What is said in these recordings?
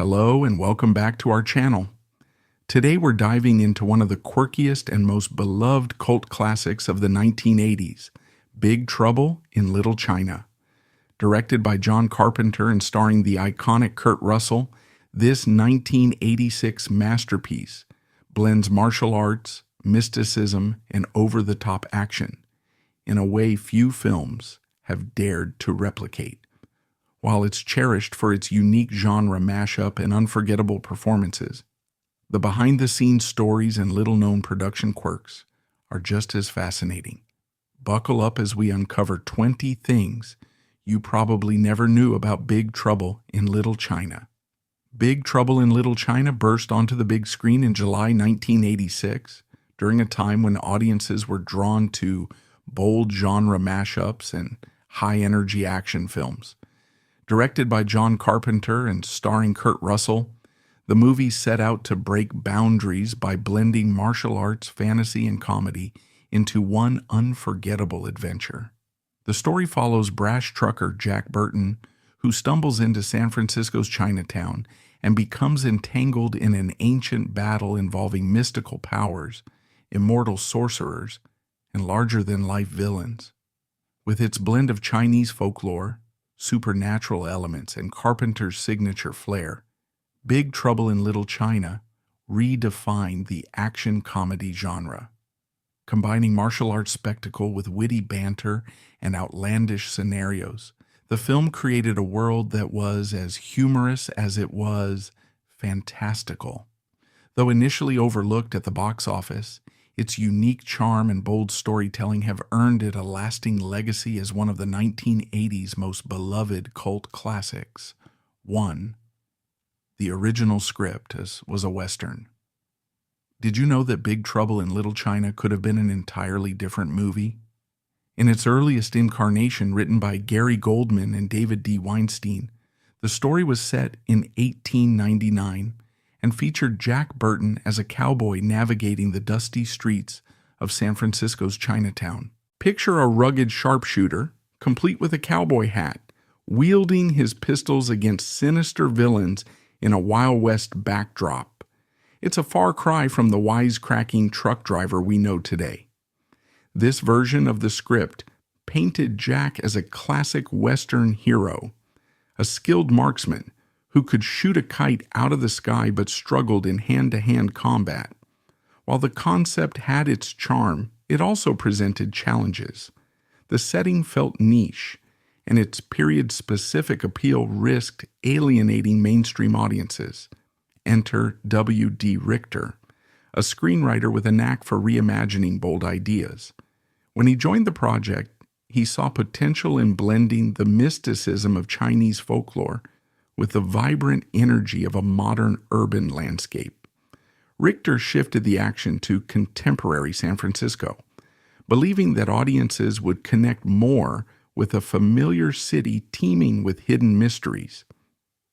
Hello and welcome back to our channel. Today we're diving into one of the quirkiest and most beloved cult classics of the 1980s, Big Trouble in Little China. Directed by John Carpenter and starring the iconic Kurt Russell, this 1986 masterpiece blends martial arts, mysticism, and over-the-top action in a way few films have dared to replicate. While it's cherished for its unique genre mashup and unforgettable performances, the behind-the-scenes stories and little-known production quirks are just as fascinating. Buckle up as we uncover 20 things you probably never knew about Big Trouble in Little China. Big Trouble in Little China burst onto the big screen in July 1986, during a time when audiences were drawn to bold genre mashups and high-energy action films. Directed by John Carpenter and starring Kurt Russell, the movie set out to break boundaries by blending martial arts, fantasy, and comedy into one unforgettable adventure. The story follows brash trucker Jack Burton, who stumbles into San Francisco's Chinatown and becomes entangled in an ancient battle involving mystical powers, immortal sorcerers, and larger-than-life villains. With its blend of Chinese folklore, supernatural elements, and Carpenter's signature flair, Big Trouble in Little China redefined the action comedy genre. Combining martial arts spectacle with witty banter and outlandish scenarios, the film created a world that was as humorous as it was fantastical. Though initially overlooked at the box office, its unique charm and bold storytelling have earned it a lasting legacy as one of the 1980s most beloved cult classics. 1. The original script was a Western. Did you know that Big Trouble in Little China could have been an entirely different movie? In its earliest incarnation, written by Gary Goldman and David D. Weinstein, the story was set in 1899 and featured Jack Burton as a cowboy navigating the dusty streets of San Francisco's Chinatown. Picture a rugged sharpshooter, complete with a cowboy hat, wielding his pistols against sinister villains in a Wild West backdrop. It's a far cry from the wisecracking truck driver we know today. This version of the script painted Jack as a classic Western hero, a skilled marksman who could shoot a kite out of the sky but struggled in hand-to-hand combat. While the concept had its charm, it also presented challenges. The setting felt niche, and its period-specific appeal risked alienating mainstream audiences. Enter W.D. Richter, a screenwriter with a knack for reimagining bold ideas. When he joined the project, he saw potential in blending the mysticism of Chinese folklore with the vibrant energy of a modern urban landscape. Richter shifted the action to contemporary San Francisco, believing that audiences would connect more with a familiar city teeming with hidden mysteries.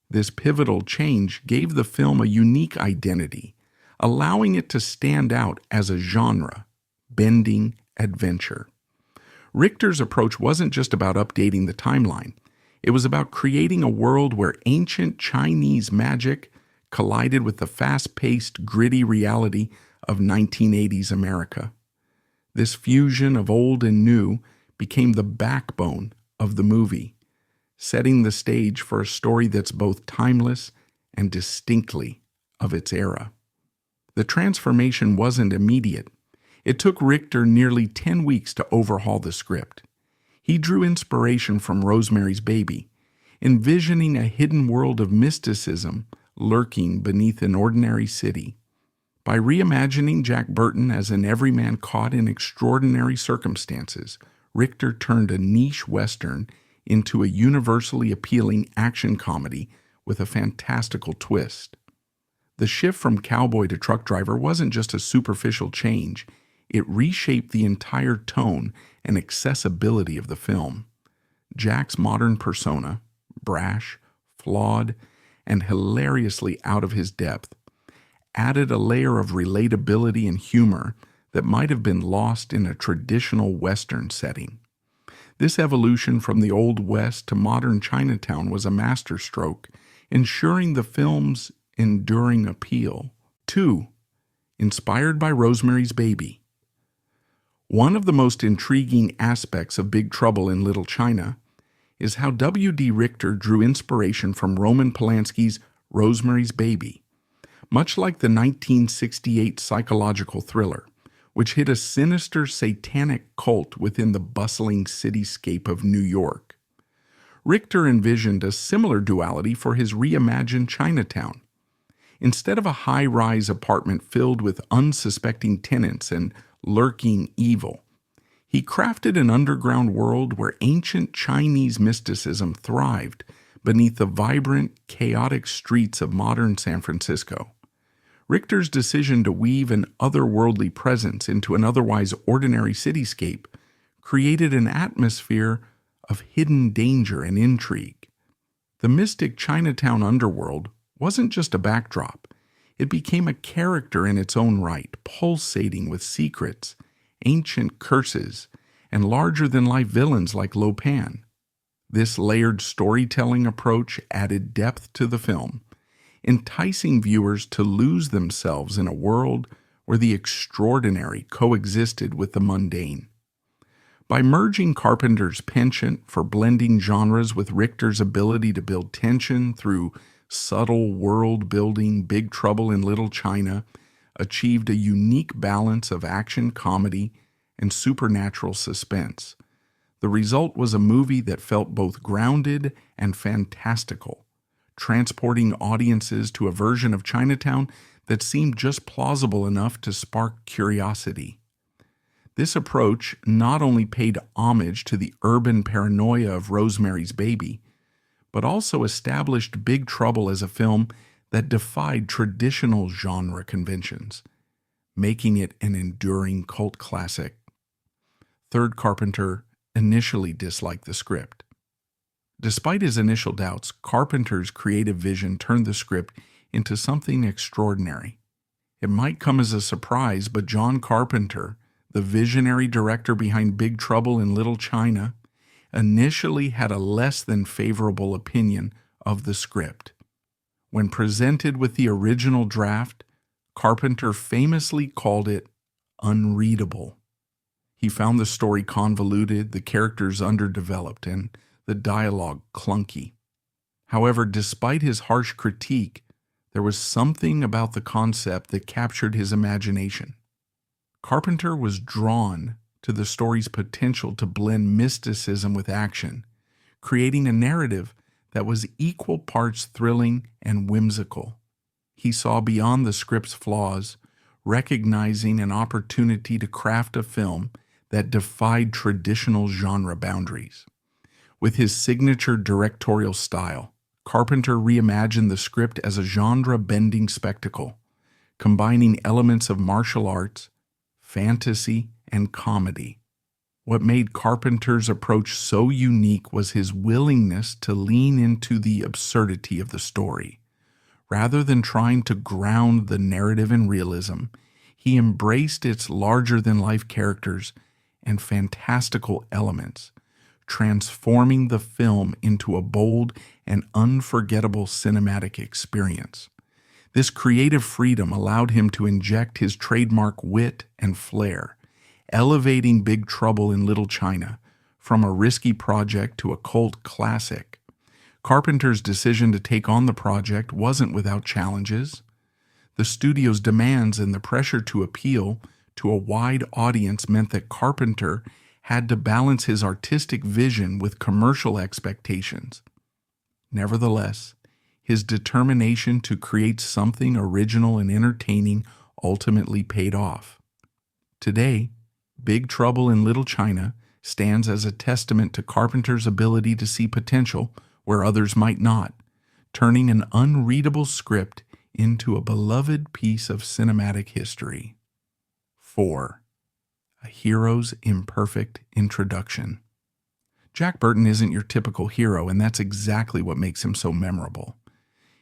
This pivotal change gave the film a unique identity, allowing it to stand out as a genre-bending adventure. Richter's approach wasn't just about updating the timeline. It was about creating a world where ancient Chinese magic collided with the fast-paced, gritty reality of 1980s America. This fusion of old and new became the backbone of the movie, setting the stage for a story that's both timeless and distinctly of its era. The transformation wasn't immediate. It took Richter nearly 10 weeks to overhaul the script. He drew inspiration from Rosemary's Baby, envisioning a hidden world of mysticism lurking beneath an ordinary city. By reimagining Jack Burton as an everyman caught in extraordinary circumstances, Richter turned a niche Western into a universally appealing action comedy with a fantastical twist. The shift from cowboy to truck driver wasn't just a superficial change. It reshaped the entire tone and accessibility of the film. Jack's modern persona, brash, flawed, and hilariously out of his depth, added a layer of relatability and humor that might have been lost in a traditional Western setting. This evolution from the Old West to modern Chinatown was a masterstroke ensuring the film's enduring appeal. 2. Inspired by Rosemary's Baby. One of the most intriguing aspects of Big Trouble in Little China is how W.D. Richter drew inspiration from Roman Polanski's Rosemary's Baby, much like the 1968 psychological thriller, which hit a sinister satanic cult within the bustling cityscape of New York. Richter envisioned a similar duality for his reimagined Chinatown. Instead of a high-rise apartment filled with unsuspecting tenants and lurking evil, he crafted an underground world where ancient Chinese mysticism thrived beneath the vibrant, chaotic streets of modern San Francisco. Richter's decision to weave an otherworldly presence into an otherwise ordinary cityscape created an atmosphere of hidden danger and intrigue. The mystic Chinatown underworld wasn't just a backdrop. It became a character in its own right, pulsating with secrets, ancient curses, and larger-than-life villains like Lo Pan. This layered storytelling approach added depth to the film, enticing viewers to lose themselves in a world where the extraordinary coexisted with the mundane. By merging Carpenter's penchant for blending genres with Richter's ability to build tension through subtle world-building, Big Trouble in Little China achieved a unique balance of action, comedy, and supernatural suspense. The result was a movie that felt both grounded and fantastical, transporting audiences to a version of Chinatown that seemed just plausible enough to spark curiosity. This approach not only paid homage to the urban paranoia of Rosemary's Baby, but also established Big Trouble as a film that defied traditional genre conventions, making it an enduring cult classic. Third, Carpenter initially disliked the script. Despite his initial doubts, Carpenter's creative vision turned the script into something extraordinary. It might come as a surprise, but John Carpenter, the visionary director behind Big Trouble in Little China, initially had a less than favorable opinion of the script. When presented with the original draft, Carpenter famously called it unreadable. He found the story convoluted, the characters underdeveloped, and the dialogue clunky. However, despite his harsh critique, there was something about the concept that captured his imagination. Carpenter was drawn to the story's potential to blend mysticism with action, creating a narrative that was equal parts thrilling and whimsical. He saw beyond the script's flaws, recognizing an opportunity to craft a film that defied traditional genre boundaries. With his signature directorial style, Carpenter reimagined the script as a genre-bending spectacle, combining elements of martial arts, fantasy, and comedy. What made Carpenter's approach so unique was his willingness to lean into the absurdity of the story. Rather than trying to ground the narrative in realism, he embraced its larger-than-life characters and fantastical elements, transforming the film into a bold and unforgettable cinematic experience. This creative freedom allowed him to inject his trademark wit and flair, elevating Big Trouble in Little China from a risky project to a cult classic. Carpenter's decision to take on the project wasn't without challenges. The studio's demands and the pressure to appeal to a wide audience meant that Carpenter had to balance his artistic vision with commercial expectations. Nevertheless, his determination to create something original and entertaining ultimately paid off. Today, Big Trouble in Little China stands as a testament to Carpenter's ability to see potential where others might not, turning an unreadable script into a beloved piece of cinematic history. 4. A hero's imperfect introduction. Jack Burton isn't your typical hero, and that's exactly what makes him so memorable.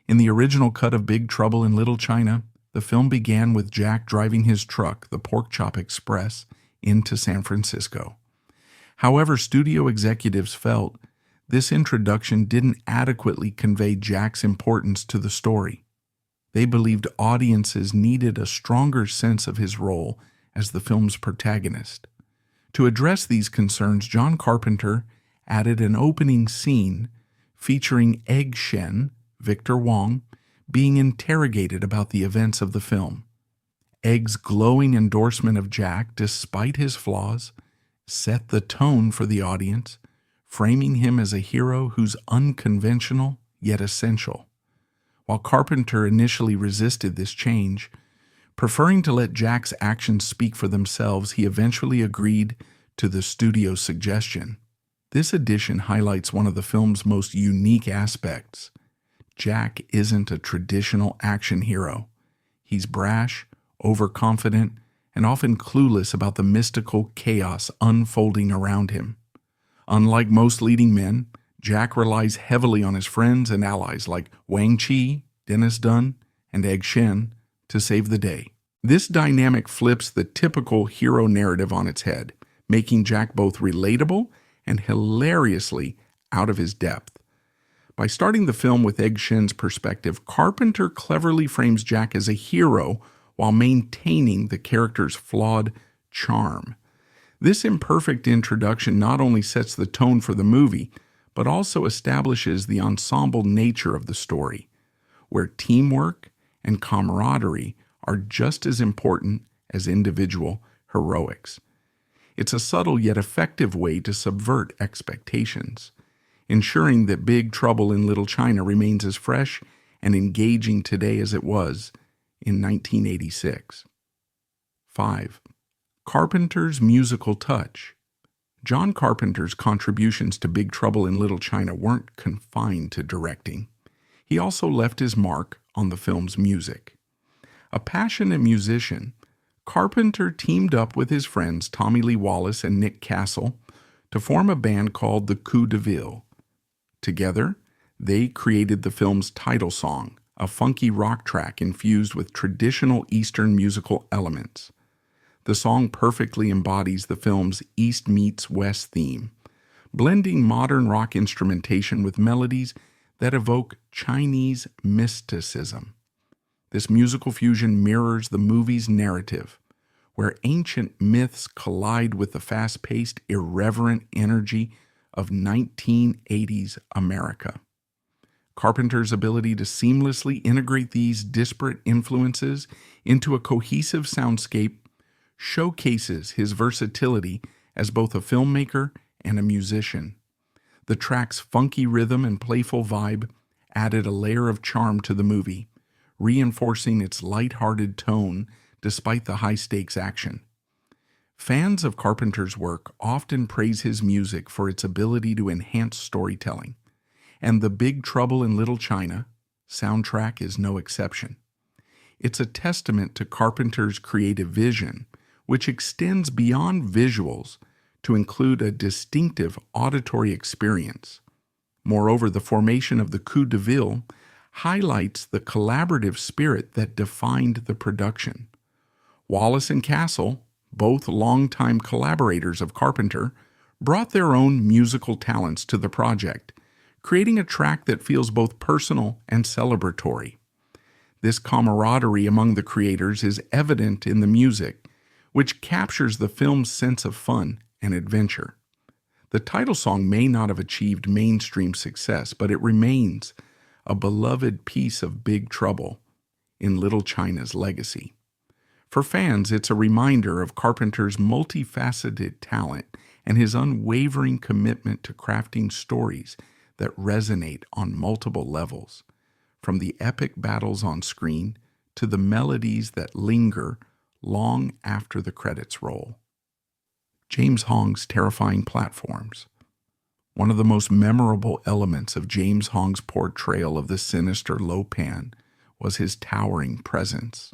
In the original cut of Big Trouble in Little China, the film began with Jack driving his truck, the Pork Chop Express, into San Francisco. However, studio executives felt this introduction didn't adequately convey Jack's importance to the story. They believed audiences needed a stronger sense of his role as the film's protagonist. To address these concerns, John Carpenter added an opening scene featuring Egg Shen, Victor Wong, being interrogated about the events of the film. Egg's glowing endorsement of Jack, despite his flaws, set the tone for the audience, framing him as a hero who's unconventional yet essential. While Carpenter initially resisted this change, preferring to let Jack's actions speak for themselves, he eventually agreed to the studio's suggestion. This addition highlights one of the film's most unique aspects. Jack isn't a traditional action hero. He's brash, overconfident, and often clueless about the mystical chaos unfolding around him. Unlike most leading men, Jack relies heavily on his friends and allies like Wang Chi, Dennis Dunn, and Egg Shen to save the day. This dynamic flips the typical hero narrative on its head, making Jack both relatable and hilariously out of his depth. By starting the film with Egg Shen's perspective, Carpenter cleverly frames Jack as a hero while maintaining the character's flawed charm. This imperfect introduction not only sets the tone for the movie, but also establishes the ensemble nature of the story, where teamwork and camaraderie are just as important as individual heroics. It's a subtle yet effective way to subvert expectations, ensuring that Big Trouble in Little China remains as fresh and engaging today as it was in 1986. 5. Carpenter's musical touch. John Carpenter's contributions to Big Trouble in Little China weren't confined to directing. He also left his mark on the film's music. A passionate musician, Carpenter teamed up with his friends Tommy Lee Wallace and Nick Castle to form a band called the Coup de Ville. Together, they created the film's title song, a funky rock track infused with traditional Eastern musical elements. The song perfectly embodies the film's East meets West theme, blending modern rock instrumentation with melodies that evoke Chinese mysticism. This musical fusion mirrors the movie's narrative, where ancient myths collide with the fast-paced, irreverent energy of 1980s America. Carpenter's ability to seamlessly integrate these disparate influences into a cohesive soundscape showcases his versatility as both a filmmaker and a musician. The track's funky rhythm and playful vibe added a layer of charm to the movie, reinforcing its light-hearted tone despite the high-stakes action. Fans of Carpenter's work often praise his music for its ability to enhance storytelling, and the Big Trouble in Little China soundtrack is no exception. It's a testament to Carpenter's creative vision, which extends beyond visuals to include a distinctive auditory experience. Moreover, the formation of the Coup de Ville highlights the collaborative spirit that defined the production. Wallace and Castle, both longtime collaborators of Carpenter, brought their own musical talents to the project, creating a track that feels both personal and celebratory. This camaraderie among the creators is evident in the music, which captures the film's sense of fun and adventure. The title song may not have achieved mainstream success, but it remains a beloved piece of Big Trouble in Little China's legacy. For fans, it's a reminder of Carpenter's multifaceted talent and his unwavering commitment to crafting stories that resonate on multiple levels, from the epic battles on screen to the melodies that linger long after the credits roll. James Hong's terrifying platforms. One of the most memorable elements of James Hong's portrayal of the sinister Lo Pan was his towering presence.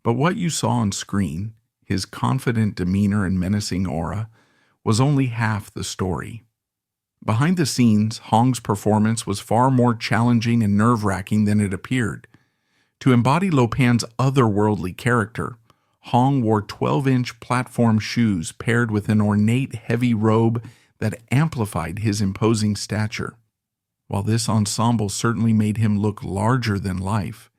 But what you saw on screen, his confident demeanor and menacing aura, was only half the story. Behind the scenes, Hong's performance was far more challenging and nerve-wracking than it appeared. To embody Lo Pan's otherworldly character, Hong wore 12-inch platform shoes paired with an ornate heavy robe that amplified his imposing stature. While this ensemble certainly made him look larger than life,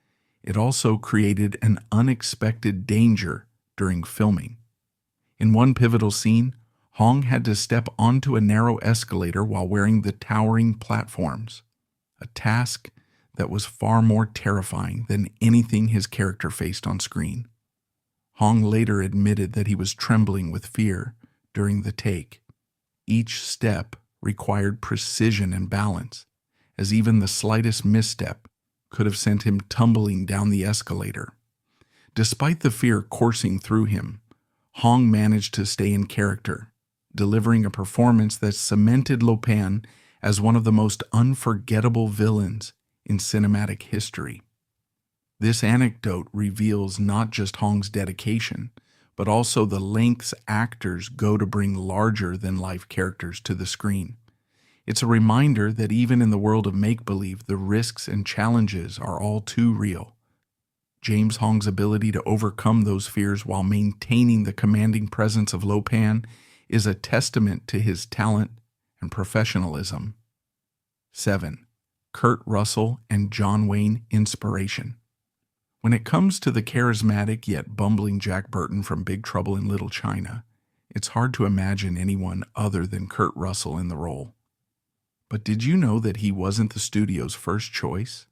it also created an unexpected danger during filming. In one pivotal scene, Hong had to step onto a narrow escalator while wearing the towering platforms, a task that was far more terrifying than anything his character faced on screen. Hong later admitted that he was trembling with fear during the take. Each step required precision and balance, as even the slightest misstep could have sent him tumbling down the escalator. Despite the fear coursing through him, Hong managed to stay in character, delivering a performance that cemented Lo Pan as one of the most unforgettable villains in cinematic history. This anecdote reveals not just Hong's dedication, but also the lengths actors go to bring larger-than-life characters to the screen. It's a reminder that even in the world of make-believe, the risks and challenges are all too real. James Hong's ability to overcome those fears while maintaining the commanding presence of Lo Pan is a testament to his talent and professionalism. 7. Kurt Russell and John Wayne inspiration. When it comes to the charismatic yet bumbling Jack Burton from Big Trouble in Little China, it's hard to imagine anyone other than Kurt Russell in the role. But did you know that he wasn't the studio's first choice?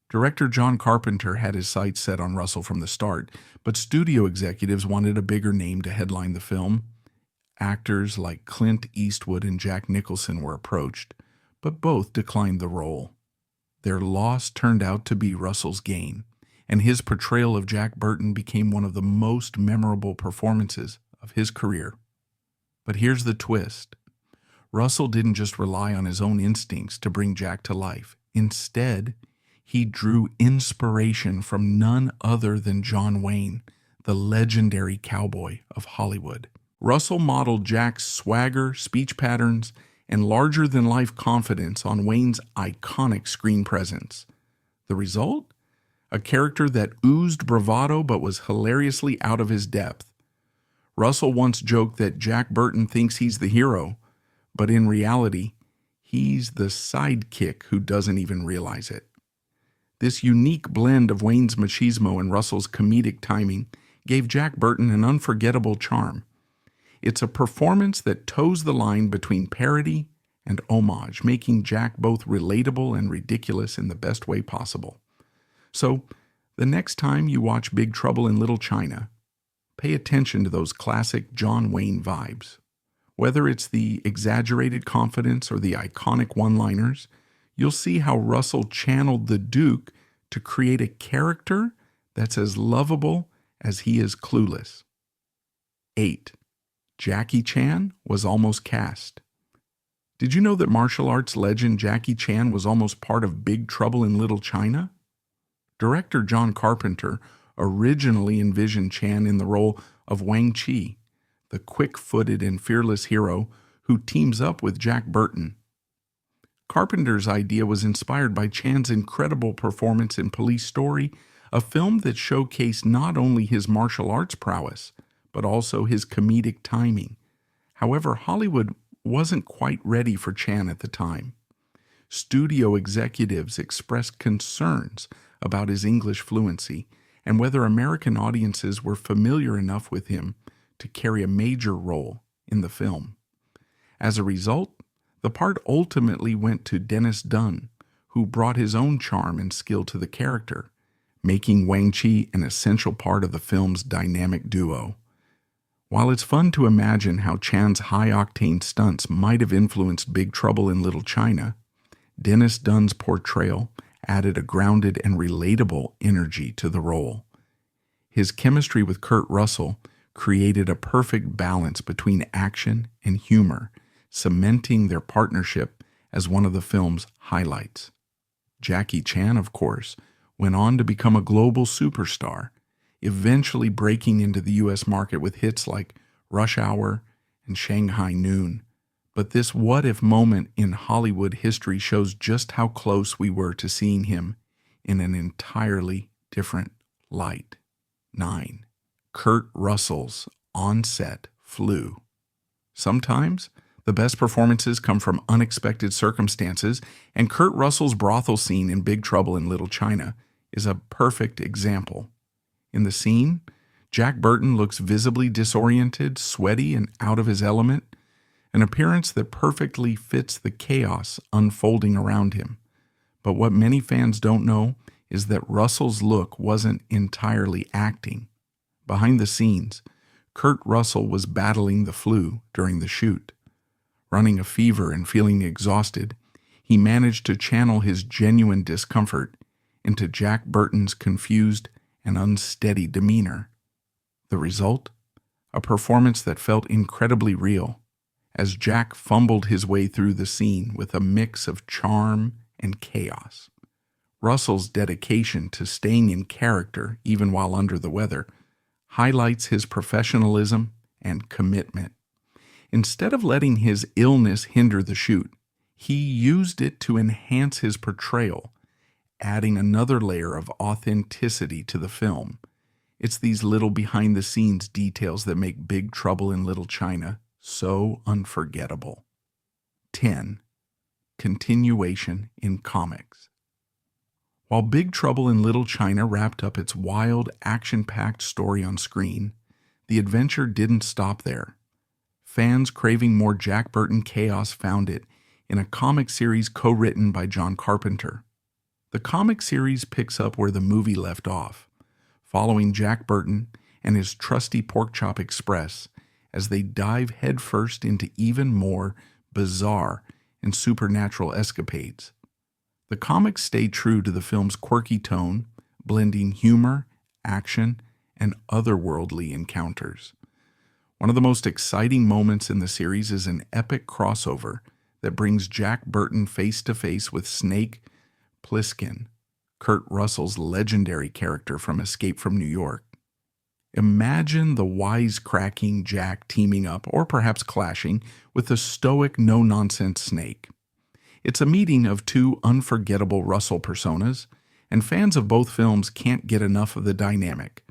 Director John Carpenter had his sights set on Russell from the start, but studio executives wanted a bigger name to headline the film. Actors like Clint Eastwood and Jack Nicholson were approached, but both declined the role. Their loss turned out to be Russell's gain, and his portrayal of Jack Burton became one of the most memorable performances of his career. But here's the twist. Russell didn't just rely on his own instincts to bring Jack to life. Instead, he drew inspiration from none other than John Wayne, the legendary cowboy of Hollywood. Russell modeled Jack's swagger, speech patterns, and larger-than-life confidence on Wayne's iconic screen presence. The result? A character that oozed bravado but was hilariously out of his depth. Russell once joked that Jack Burton thinks he's the hero, but in reality, he's the sidekick who doesn't even realize it. This unique blend of Wayne's machismo and Russell's comedic timing gave Jack Burton an unforgettable charm. It's a performance that toes the line between parody and homage, making Jack both relatable and ridiculous in the best way possible. So, the next time you watch Big Trouble in Little China, pay attention to those classic John Wayne vibes. Whether it's the exaggerated confidence or the iconic one-liners, you'll see how Russell channeled the Duke to create a character that's as lovable as he is clueless. 8. Jackie Chan was almost cast. Did you know that martial arts legend Jackie Chan was almost part of Big Trouble in Little China? Director John Carpenter originally envisioned Chan in the role of Wang Chi, the quick-footed and fearless hero who teams up with Jack Burton. Carpenter's idea was inspired by Chan's incredible performance in Police Story, a film that showcased not only his martial arts prowess, but also his comedic timing. However, Hollywood wasn't quite ready for Chan at the time. Studio executives expressed concerns about his English fluency and whether American audiences were familiar enough with him to carry a major role in the film. As a result, the part ultimately went to Dennis Dunn, who brought his own charm and skill to the character, making Wang Chi an essential part of the film's dynamic duo. While it's fun to imagine how Chan's high-octane stunts might have influenced Big Trouble in Little China, Dennis Dunn's portrayal added a grounded and relatable energy to the role. His chemistry with Kurt Russell created a perfect balance between action and humor, cementing their partnership as one of the film's highlights. Jackie Chan, of course, went on to become a global superstar, eventually breaking into the U.S. market with hits like Rush Hour and Shanghai Noon. But this what-if moment in Hollywood history shows just how close we were to seeing him in an entirely different light. 9. Kurt Russell's on-set flu. Sometimes, The best performances come from unexpected circumstances, and Kurt Russell's brothel scene in Big Trouble in Little China is a perfect example. In the scene, Jack Burton looks visibly disoriented, sweaty, and out of his element, an appearance that perfectly fits the chaos unfolding around him. But what many fans don't know is that Russell's look wasn't entirely acting. Behind the scenes, Kurt Russell was battling the flu during the shoot. Running a fever and feeling exhausted, he managed to channel his genuine discomfort into Jack Burton's confused and unsteady demeanor. The result? A performance that felt incredibly real, as Jack fumbled his way through the scene with a mix of charm and chaos. Russell's dedication to staying in character, even while under the weather, highlights his professionalism and commitment. Instead of letting his illness hinder the shoot, he used it to enhance his portrayal, adding another layer of authenticity to the film. It's these little behind-the-scenes details that make Big Trouble in Little China so unforgettable. 10. Continuation in comics. While Big Trouble in Little China wrapped up its wild, action-packed story on screen, the adventure didn't stop there. Fans craving more Jack Burton chaos found it in a comic series co-written by John Carpenter. The comic series picks up where the movie left off, following Jack Burton and his trusty Porkchop Express as they dive headfirst into even more bizarre and supernatural escapades. The comics stay true to the film's quirky tone, blending humor, action, and otherworldly encounters. One of the most exciting moments in the series is an epic crossover that brings Jack Burton face-to-face with Snake Plissken, Kurt Russell's legendary character from Escape from New York. Imagine the wisecracking Jack teaming up, or perhaps clashing, with the stoic, no-nonsense Snake. It's a meeting of two unforgettable Russell personas, and fans of both films can't get enough of the dynamic.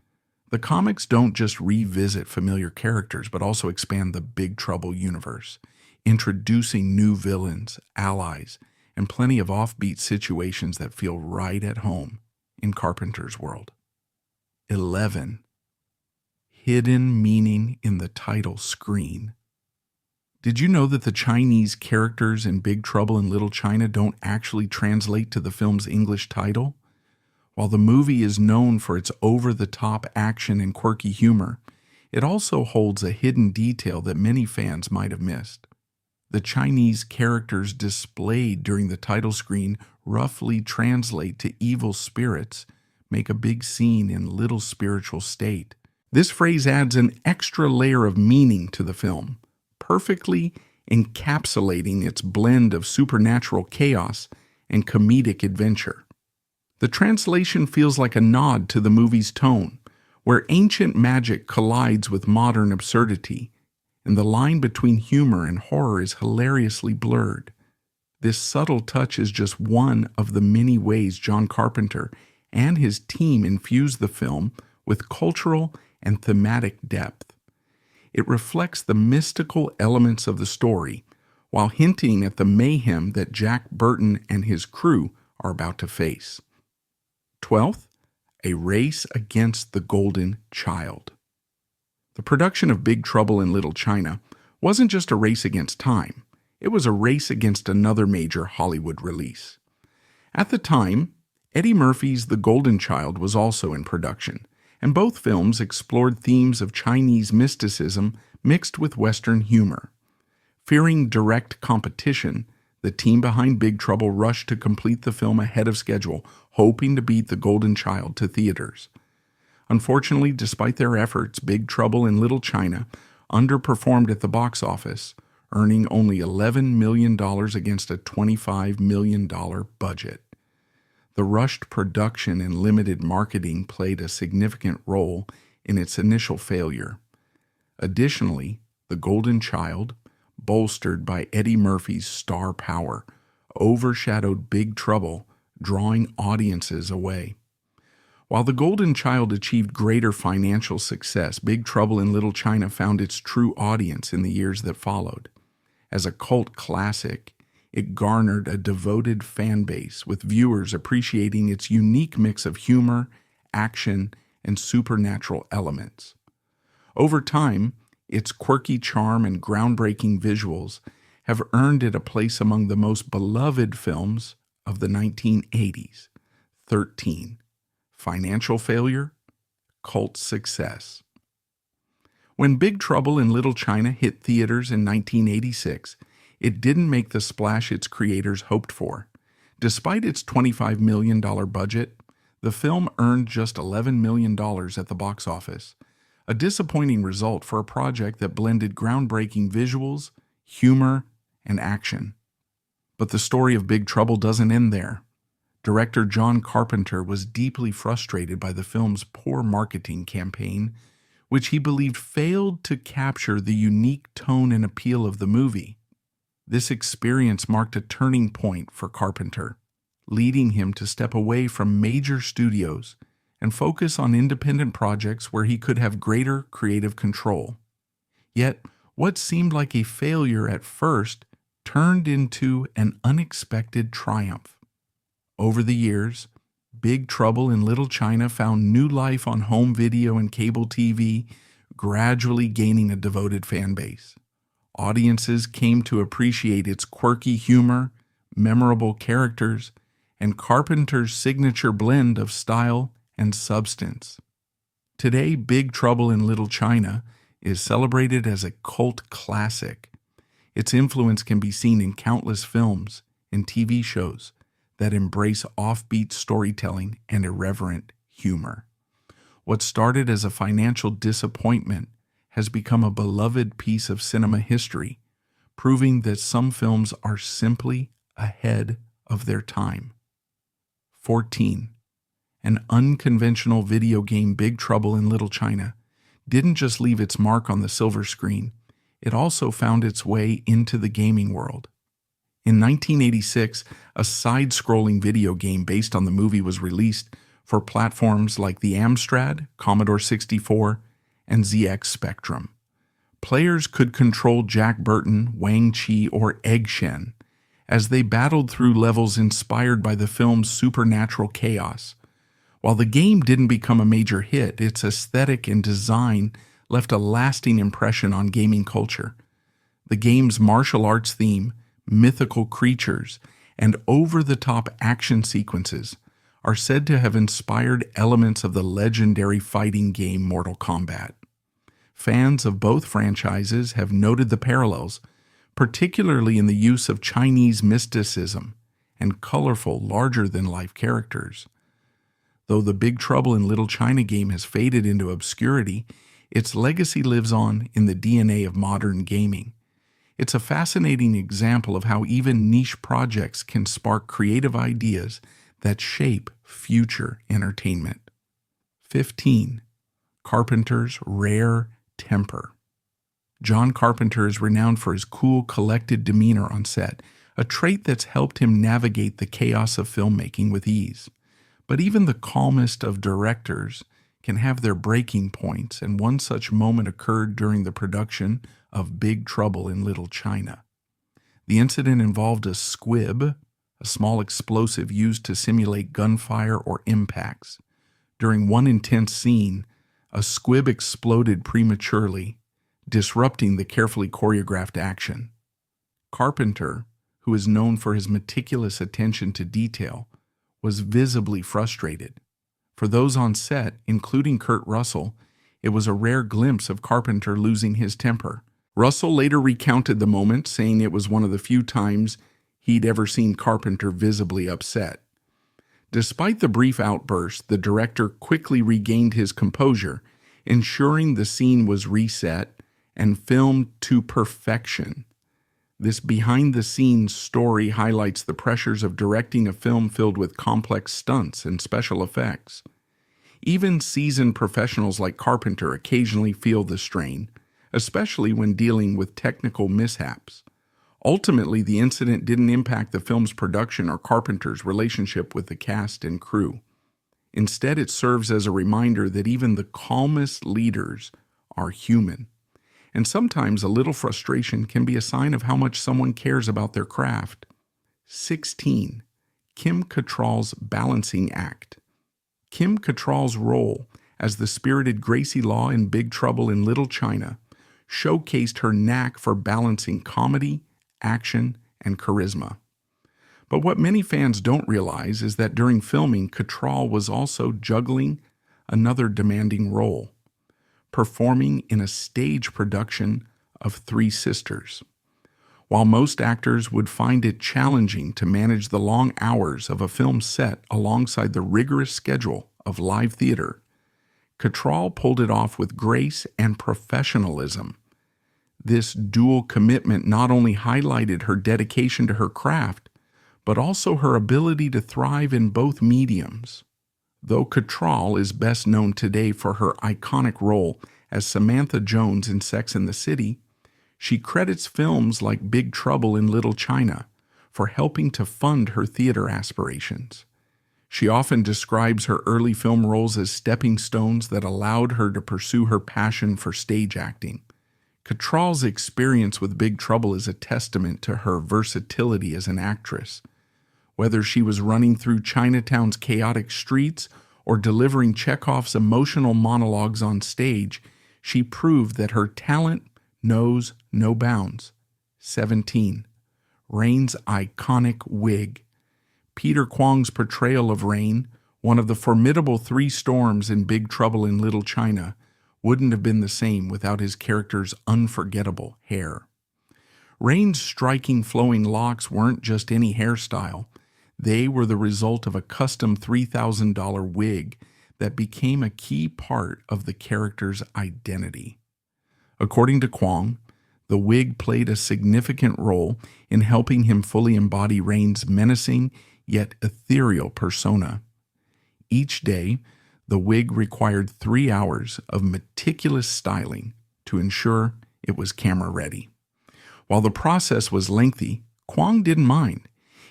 The comics don't just revisit familiar characters, but also expand the Big Trouble universe, introducing new villains, allies, and plenty of offbeat situations that feel right at home in Carpenter's world. 11. Hidden meaning in the title screen. Did you know that the Chinese characters in Big Trouble in Little China don't actually translate to the film's English title? While the movie is known for its over-the-top action and quirky humor, it also holds a hidden detail that many fans might have missed. The Chinese characters displayed during the title screen roughly translate to evil spirits, make a big scene in little spiritual state. This phrase adds an extra layer of meaning to the film, perfectly encapsulating its blend of supernatural chaos and comedic adventure. The translation feels like a nod to the movie's tone, where ancient magic collides with modern absurdity, and the line between humor and horror is hilariously blurred. This subtle touch is just one of the many ways John Carpenter and his team infuse the film with cultural and thematic depth. It reflects the mystical elements of the story, while hinting at the mayhem that Jack Burton and his crew are about to face. 12th, a race against the golden child. The production of Big Trouble in Little China wasn't just a race against time, it was a race against another major Hollywood release. At the time, Eddie Murphy's The Golden Child was also in production, and both films explored themes of Chinese mysticism mixed with Western humor. Fearing direct competition, the team behind Big Trouble rushed to complete the film ahead of schedule, hoping to beat The Golden Child to theaters. Unfortunately, despite their efforts, Big Trouble in Little China underperformed at the box office, earning only $11 million against a $25 million budget. The rushed production and limited marketing played a significant role in its initial failure. Additionally, The Golden Child, bolstered by Eddie Murphy's star power, overshadowed Big Trouble, drawing audiences away. While The Golden Child achieved greater financial success, Big Trouble in Little China found its true audience in the years that followed. As a cult classic, it garnered a devoted fan base, with viewers appreciating its unique mix of humor, action, and supernatural elements. Over time, its quirky charm and groundbreaking visuals have earned it a place among the most beloved films of the 1980s. 13. Financial failure, cult success. When Big Trouble in Little China hit theaters in 1986, it didn't make the splash its creators hoped for. Despite its $25 million budget, the film earned just $11 million at the box office, a disappointing result for a project that blended groundbreaking visuals, humor, and action. But the story of Big Trouble doesn't end there. Director John Carpenter was deeply frustrated by the film's poor marketing campaign, which he believed failed to capture the unique tone and appeal of the movie. This experience marked a turning point for Carpenter, leading him to step away from major studios and focus on independent projects where he could have greater creative control. Yet, what seemed like a failure at first turned into an unexpected triumph. Over the years, Big Trouble in Little China found new life on home video and cable TV, gradually gaining a devoted fan base. Audiences came to appreciate its quirky humor, memorable characters, and Carpenter's signature blend of style and substance. Today, Big Trouble in Little China is celebrated as a cult classic. Its influence can be seen in countless films and TV shows that embrace offbeat storytelling and irreverent humor. What started as a financial disappointment has become a beloved piece of cinema history, proving that some films are simply ahead of their time. 14. An unconventional video game, Big Trouble in Little China, didn't just leave its mark on the silver screen, it also found its way into the gaming world. In 1986, a side-scrolling video game based on the movie was released for platforms like the Amstrad, Commodore 64, and ZX Spectrum. Players could control Jack Burton, Wang Chi, or Egg Shen as they battled through levels inspired by the film's supernatural chaos. While the game didn't become a major hit, its aesthetic and design left a lasting impression on gaming culture. The game's martial arts theme, mythical creatures, and over-the-top action sequences are said to have inspired elements of the legendary fighting game Mortal Kombat. Fans of both franchises have noted the parallels, particularly in the use of Chinese mysticism and colorful, larger-than-life characters. Though the Big Trouble in Little China game has faded into obscurity, its legacy lives on in the DNA of modern gaming. It's a fascinating example of how even niche projects can spark creative ideas that shape future entertainment. 15. Carpenter's rare temper. John Carpenter is renowned for his cool, collected demeanor on set, a trait that's helped him navigate the chaos of filmmaking with ease. But even the calmest of directors can have their breaking points, and one such moment occurred during the production of Big Trouble in Little China. The incident involved a squib, a small explosive used to simulate gunfire or impacts. During one intense scene, a squib exploded prematurely, disrupting the carefully choreographed action. Carpenter, who is known for his meticulous attention to detail, was visibly frustrated. For those on set, including Kurt Russell, it was a rare glimpse of Carpenter losing his temper. Russell later recounted the moment, saying it was one of the few times he'd ever seen Carpenter visibly upset. Despite the brief outburst, the director quickly regained his composure, ensuring the scene was reset and filmed to perfection. This behind-the-scenes story highlights the pressures of directing a film filled with complex stunts and special effects. Even seasoned professionals like Carpenter occasionally feel the strain, especially when dealing with technical mishaps. Ultimately, the incident didn't impact the film's production or Carpenter's relationship with the cast and crew. Instead, it serves as a reminder that even the calmest leaders are human, And sometimes a little frustration can be a sign of how much someone cares about their craft. 16. Kim Cattrall's balancing act. Kim Cattrall's role as the spirited Gracie Law in Big Trouble in Little China showcased her knack for balancing comedy, action, and charisma. But what many fans don't realize is that during filming, Cattrall was also juggling another demanding role, performing in a stage production of Three Sisters. While most actors would find it challenging to manage the long hours of a film set alongside the rigorous schedule of live theater, Cattrall pulled it off with grace and professionalism. This dual commitment not only highlighted her dedication to her craft, but also her ability to thrive in both mediums. Though Cattrall is best known today for her iconic role as Samantha Jones in Sex and the City, she credits films like Big Trouble in Little China for helping to fund her theater aspirations. She often describes her early film roles as stepping stones that allowed her to pursue her passion for stage acting. Cattrall's experience with Big Trouble is a testament to her versatility as an actress. Whether she was running through Chinatown's chaotic streets or delivering Chekhov's emotional monologues on stage, she proved that her talent knows no bounds. 17. Rain's iconic wig. Peter Kwong's portrayal of Rain, one of the formidable three storms in Big Trouble in Little China, wouldn't have been the same without his character's unforgettable hair. Rain's striking flowing locks weren't just any hairstyle. They were the result of a custom $3,000 wig that became a key part of the character's identity. According to Kwong, the wig played a significant role in helping him fully embody Rain's menacing yet ethereal persona. Each day, the wig required 3 hours of meticulous styling to ensure it was camera-ready. While the process was lengthy, Kwong didn't mind.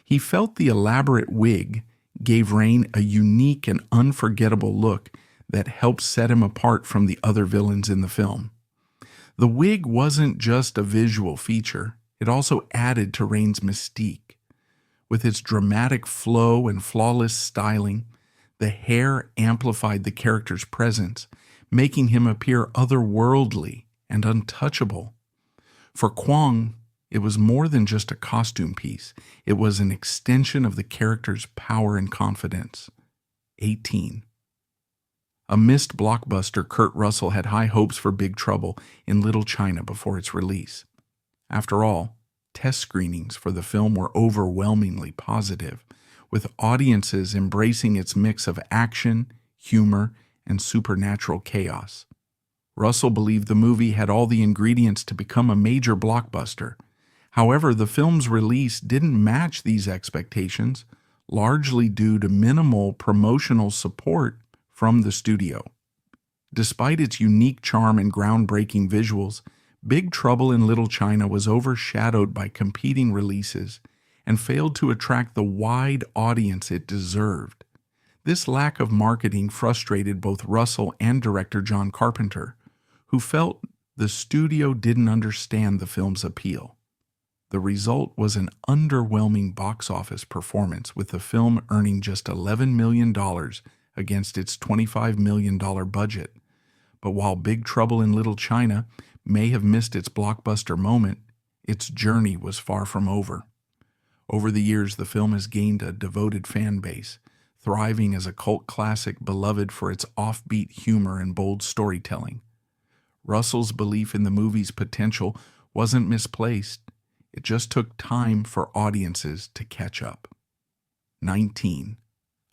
He felt the elaborate wig gave Rain a unique and unforgettable look that helped set him apart from the other villains in the film. The wig wasn't just a visual feature, it also added to Rain's mystique. With its dramatic flow and flawless styling, the hair amplified the character's presence, making him appear otherworldly and untouchable. For Kwong, it was more than just a costume piece. It was an extension of the character's power and confidence. 18. A missed blockbuster, Kurt Russell had high hopes for Big Trouble in Little China before its release. After all, test screenings for the film were overwhelmingly positive, with audiences embracing its mix of action, humor, and supernatural chaos. Russell believed the movie had all the ingredients to become a major blockbuster. However, the film's release didn't match these expectations, largely due to minimal promotional support from the studio. Despite its unique charm and groundbreaking visuals, Big Trouble in Little China was overshadowed by competing releases and failed to attract the wide audience it deserved. This lack of marketing frustrated both Russell and director John Carpenter, who felt the studio didn't understand the film's appeal. The result was an underwhelming box office performance, with the film earning just $11 million against its $25 million budget. But while Big Trouble in Little China may have missed its blockbuster moment, its journey was far from over. Over the years, the film has gained a devoted fan base, thriving as a cult classic beloved for its offbeat humor and bold storytelling. Russell's belief in the movie's potential wasn't misplaced. It just took time for audiences to catch up. 19.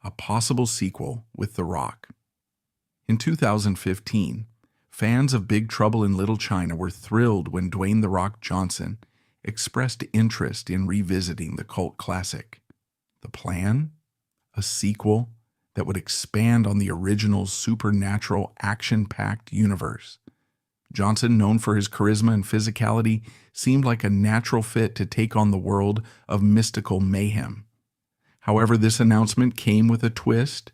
A possible sequel with The Rock. In 2015, fans of Big Trouble in Little China were thrilled when Dwayne "The Rock" Johnson expressed interest in revisiting the cult classic. The plan? A sequel that would expand on the original's supernatural, action-packed universe. Johnson, known for his charisma and physicality, seemed like a natural fit to take on the world of mystical mayhem. However, this announcement came with a twist.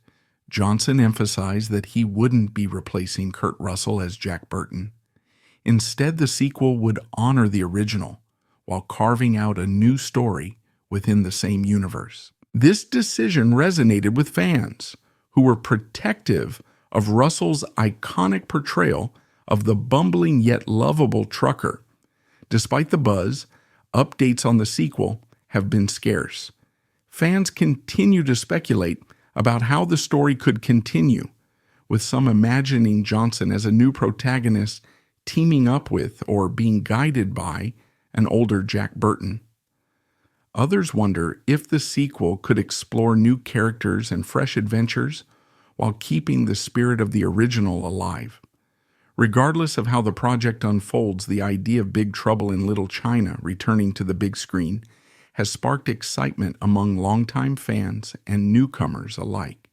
Johnson emphasized that he wouldn't be replacing Kurt Russell as Jack Burton. Instead, the sequel would honor the original while carving out a new story within the same universe. This decision resonated with fans who were protective of Russell's iconic portrayal of the bumbling yet lovable trucker. Despite the buzz, updates on the sequel have been scarce. Fans continue to speculate about how the story could continue, with some imagining Johnson as a new protagonist teaming up with or being guided by an older Jack Burton. Others wonder if the sequel could explore new characters and fresh adventures while keeping the spirit of the original alive. Regardless of how the project unfolds, the idea of Big Trouble in Little China returning to the big screen has sparked excitement among longtime fans and newcomers alike.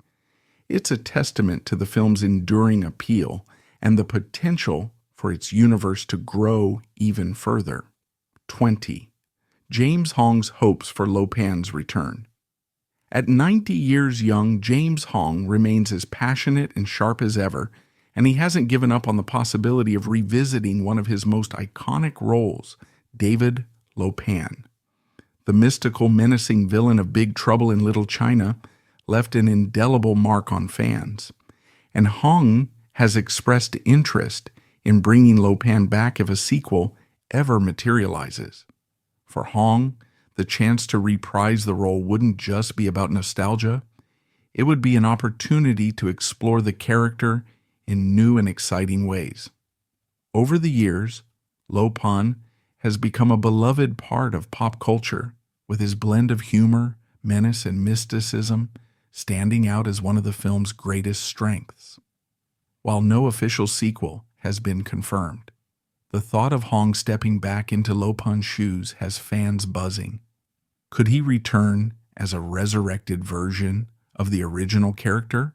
It's a testament to the film's enduring appeal and the potential for its universe to grow even further. 20. James Hong's hopes for Lo Pan's return. At 90 years young, James Hong remains as passionate and sharp as ever, and he hasn't given up on the possibility of revisiting one of his most iconic roles, David Lo Pan. The mystical, menacing villain of Big Trouble in Little China left an indelible mark on fans, and Hong has expressed interest in bringing Lo Pan back if a sequel ever materializes. For Hong, the chance to reprise the role wouldn't just be about nostalgia, it would be an opportunity to explore the character in new and exciting ways. Over the years, Lo Pan has become a beloved part of pop culture, with his blend of humor, menace, and mysticism standing out as one of the film's greatest strengths. While no official sequel has been confirmed, the thought of Hong stepping back into Lo Pan's shoes has fans buzzing. Could he return as a resurrected version of the original character?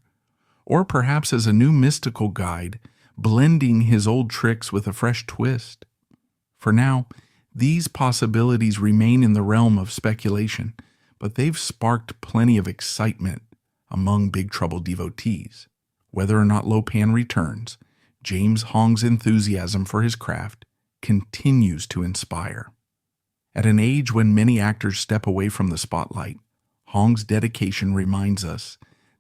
Or perhaps as a new mystical guide, blending his old tricks with a fresh twist? For now, these possibilities remain in the realm of speculation, but they've sparked plenty of excitement among Big Trouble devotees. Whether or not Lo Pan returns, James Hong's enthusiasm for his craft continues to inspire. At an age when many actors step away from the spotlight, Hong's dedication reminds us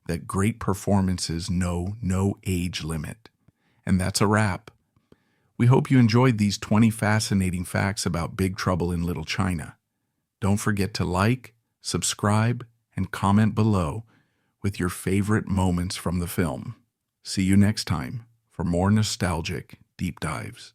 that great performances know no age limit. And that's a wrap. We hope you enjoyed these 20 fascinating facts about Big Trouble in Little China. Don't forget to like, subscribe, and comment below with your favorite moments from the film. See you next time for more nostalgic deep dives.